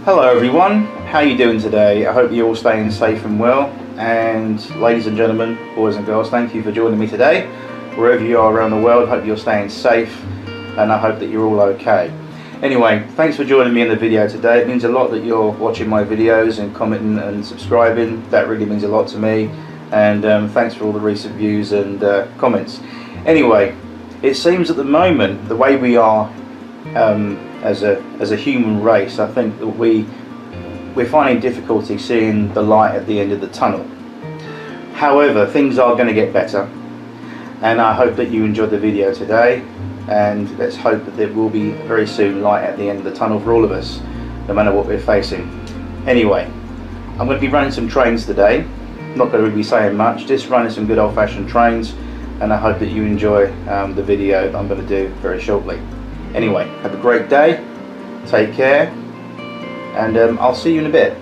Hello everyone, how are you doing today? I hope you're all staying safe and well. And ladies and gentlemen, boys and girls, thank you for joining me today. Wherever you are around the world, I hope you're staying safe and I hope that you're all okay. Anyway, thanks for joining me in the video today. It means a lot that you're watching my videos and commenting and subscribing. That really means a lot to me. And thanks for all the recent views and comments. Anyway, it seems at the moment, the way we are as a human race, I think that we're finding difficulty seeing the light at the end of the tunnel. However, things are going to get better, and I hope that you enjoyed the video today, and let's hope that there will be very soon light at the end of the tunnel for all of us, no matter what we're facing. Anyway, I'm going to be running some trains today. Not going to be saying much, just running some good old-fashioned trains, and I hope that you enjoy the video I'm going to do very shortly. Anyway, have a great day, take care, and I'll see you in a bit.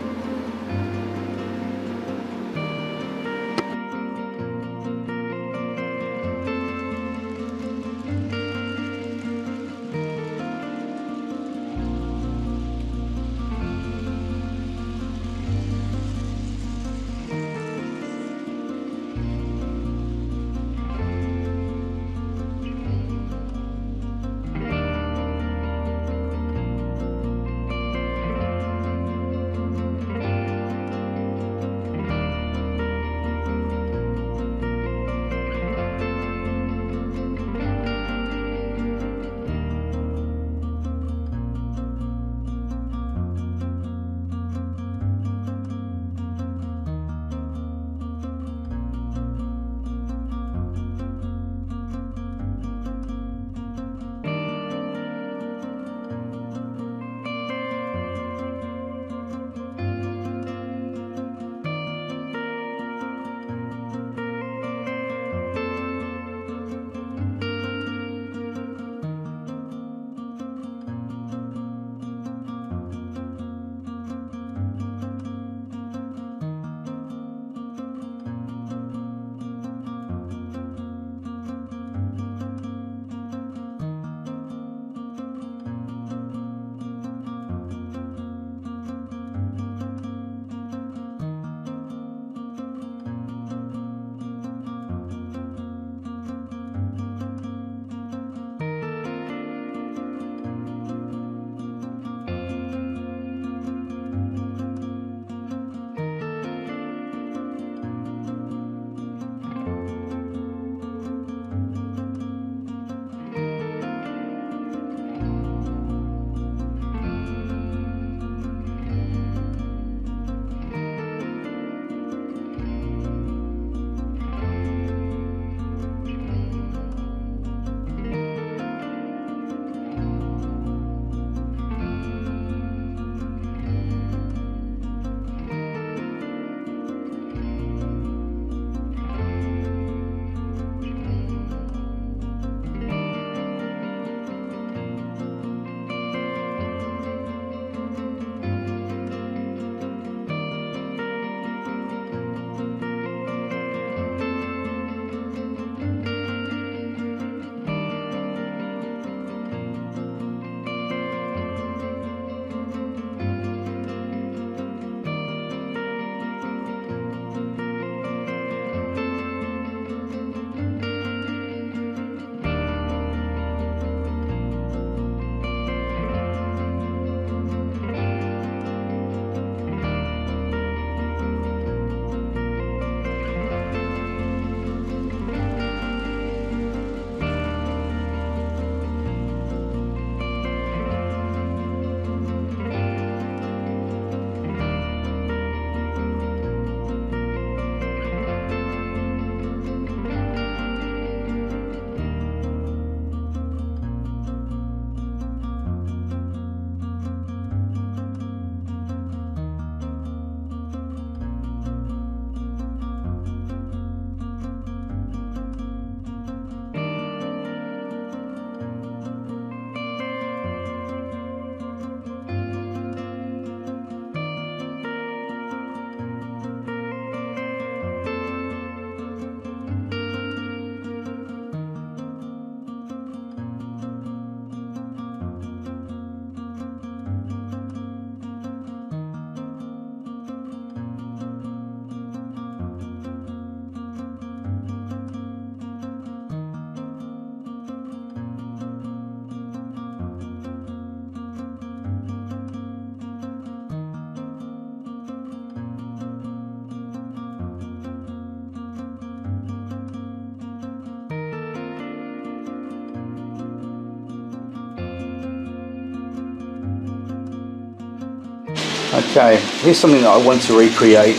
Okay, here's something that I want to recreate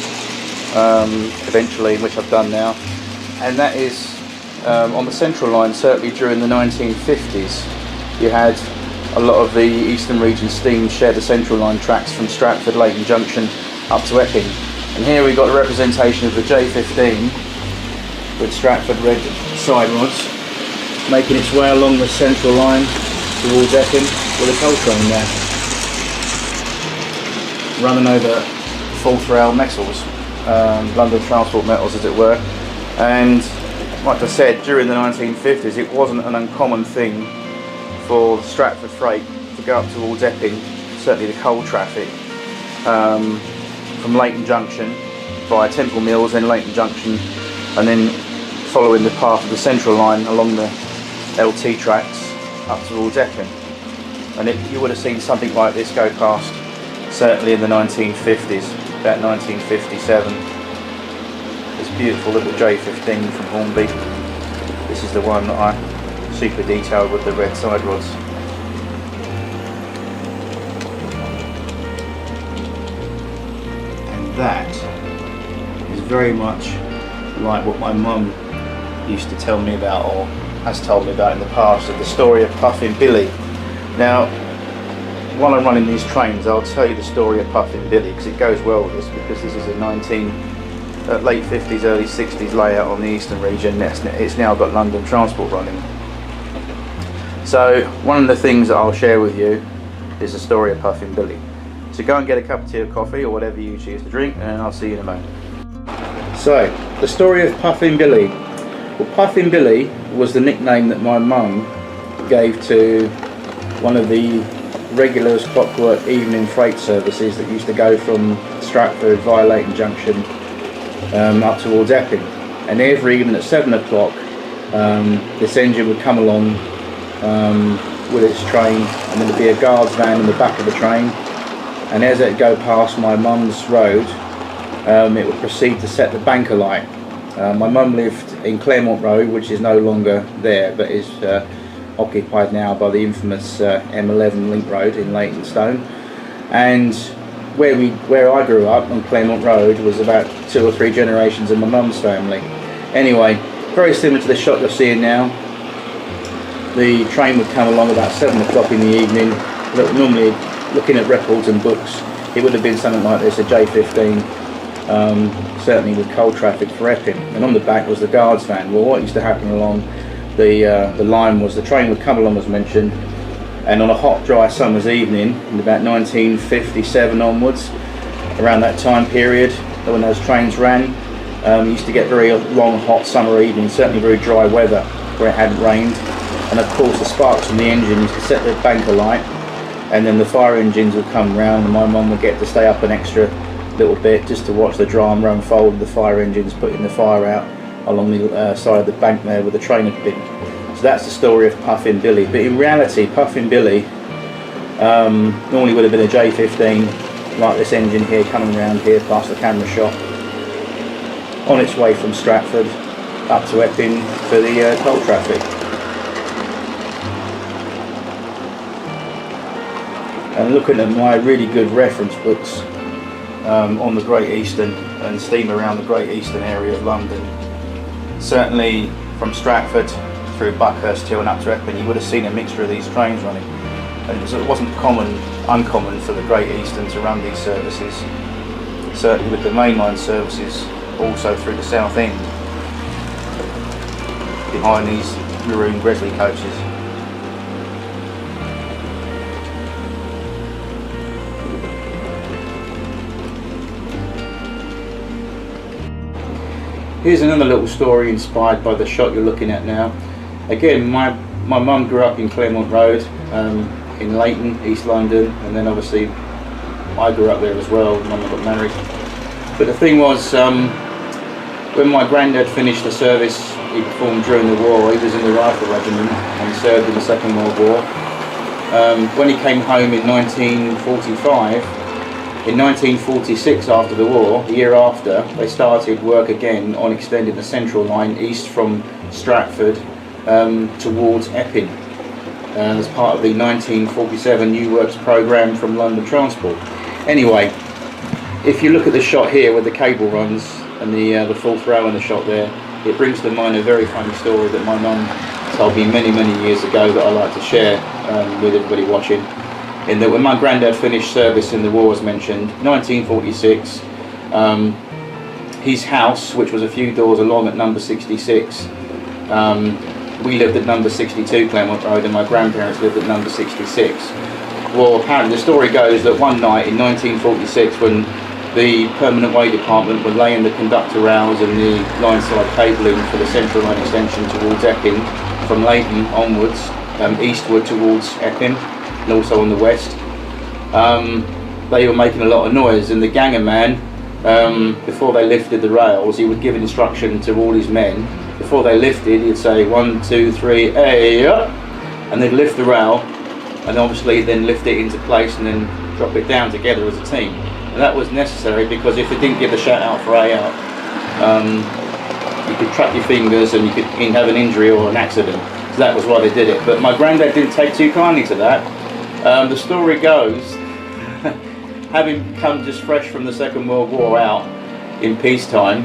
eventually, which I've done now, and that is on the Central Line. Certainly during the 1950s, you had a lot of the Eastern Region steam share the Central Line tracks from Stratford, Leighton Junction up to Epping. And here we've got a representation of the J15 with Stratford red side rods making its way along the Central Line towards Epping with a coal train there, running over Fourth Rail metals, London Transport metals as it were. And like I said, during the 1950s it wasn't an uncommon thing for Stratford freight to go up towards Epping, certainly the coal traffic, from Leighton Junction via Temple Mills, then Leighton Junction, and then following the path of the Central Line along the LT tracks up towards Epping. And you would have seen something like this go past certainly in the 1950s, about 1957. This beautiful little J15 from Hornby. This is the one that I super detailed with the red side rods. And that is very much like what my mum used to tell me about, or has told me about in the past, of the story of Puffin Billy. Now, while I'm running these trains, I'll tell you the story of Puffin Billy, because it goes well with this, because this is a late 50s, early 60s layout on the Eastern Region. It's now got London Transport running. So one of the things that I'll share with you is the story of Puffin Billy. So go and get a cup of tea or coffee or whatever you choose to drink, and I'll see you in a moment. So, the story of Puffin Billy. Well, Puffin Billy was the nickname that my mum gave to one of the regular as clockwork evening freight services that used to go from Stratford via Leighton Junction up towards Epping. And every evening at 7 o'clock this engine would come along with its train, and there'd be a guard's van in the back of the train, and as it go past my mum's road, it would proceed to set the banker light. My mum lived in Claremont Road, which is no longer there, but is occupied now by the infamous M11 Link Road in Leytonstone. And where I grew up on Claremont Road was about 2 or 3 generations of my mum's family. Anyway, very similar to the shot you're seeing now. The train would come along about 7 o'clock in the evening. Normally, looking at records and books, it would have been something like this, a J15, certainly with coal traffic for Epping. And on the back was the guards van. Well, what used to happen along the line was the train would come along as mentioned, and on a hot dry summer's evening in about 1957 onwards, around that time period when those trains ran, you used to get very long hot summer evenings, certainly very dry weather where it hadn't rained, and of course the sparks from the engine used to set the banker light, and then the fire engines would come round and my mum would get to stay up an extra little bit just to watch the drama unfold, the fire engines putting the fire out along the side of the bank there where the train had been. So that's the story of Puffin Billy. But in reality, Puffin Billy normally would have been a J15 like this engine here, coming around here past the camera shop on its way from Stratford up to Epping for the coal traffic. And looking at my really good reference books on the Great Eastern and steam around the Great Eastern area of London, certainly from Stratford through Buckhurst Hill and up to Epping, you would have seen a mixture of these trains running. And it wasn't uncommon for the Great Eastern to run these services, certainly with the mainline services also through the South End, behind these maroon Gresley coaches. Here's another little story inspired by the shot you're looking at now. Again, my mum grew up in Claremont Road in Leighton, East London, and then obviously I grew up there as well when I got married. But the thing was, when my granddad finished the service he performed during the war, he was in the Rifle Regiment and served in the Second World War. When he came home in 1945, in 1946, after the war, the year after, they started work again on extending the Central Line east from Stratford towards Epping as part of the 1947 New Works programme from London Transport. Anyway, if you look at the shot here where the cable runs and the fourth row in the shot there, it brings to mind a very funny story that my mum told me many years ago that I like to share with everybody watching. In that when my granddad finished service in the war, as mentioned, 1946, his house, which was a few doors along at number 66, we lived at number 62 Claremont Road, and my grandparents lived at number 66. Well, apparently the story goes that one night in 1946, when the Permanent Way Department were laying the conductor rails and the line side cabling for the Central Line extension towards Epping, from Leighton onwards, eastward towards Epping, and also on the west, they were making a lot of noise, and the ganger man, before they lifted the rails, he would give instruction to all his men. Before they lifted, he'd say 1, 2, 3, hey up, and they'd lift the rail, and obviously then lift it into place and then drop it down together as a team. And that was necessary because if they didn't give the shout out for A out, you could trap your fingers and you could have an injury or an accident. So that was why they did it. But my granddad didn't take too kindly to that. The story goes, having come just fresh from the Second World War out in peacetime,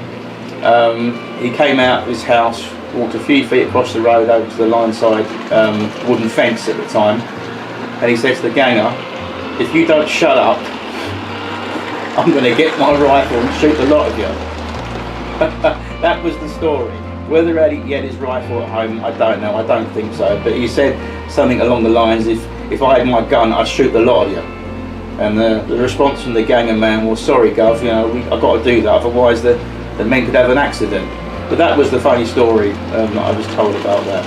he came out of his house, walked a few feet across the road over to the line side wooden fence at the time, and he said to the ganger, "If you don't shut up, I'm going to get my rifle and shoot the lot of you." That was the story. Whether he had his rifle at home, I don't know. I don't think so. But he said something along the lines, if I had my gun, I'd shoot the lot of you. And the response from the ganger man was, "Sorry, Gov, I've got to do that, otherwise the men could have an accident." But that was the funny story that I was told about that.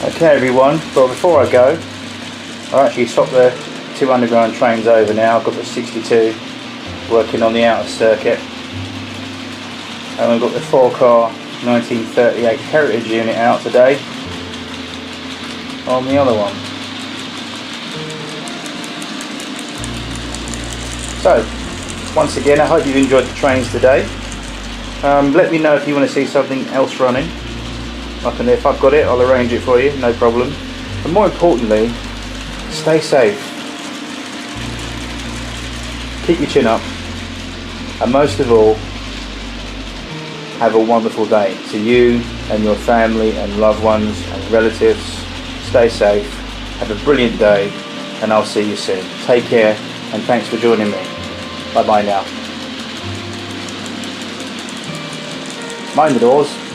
Okay everyone, well before I go, I actually swapped the 2 underground trains over now. I've got the 62 working on the outer circuit, and I've got the 4-car 1938 Heritage unit out today on the other one. So, once again, I hope you've enjoyed the trains today. Let me know if you want to see something else running. If I've got it, I'll arrange it for you, no problem. But more importantly, stay safe. Keep your chin up. And most of all, have a wonderful day. To you and your family and loved ones and relatives, stay safe. Have a brilliant day, and I'll see you soon. Take care, and thanks for joining me. Bye bye now. Mind the doors.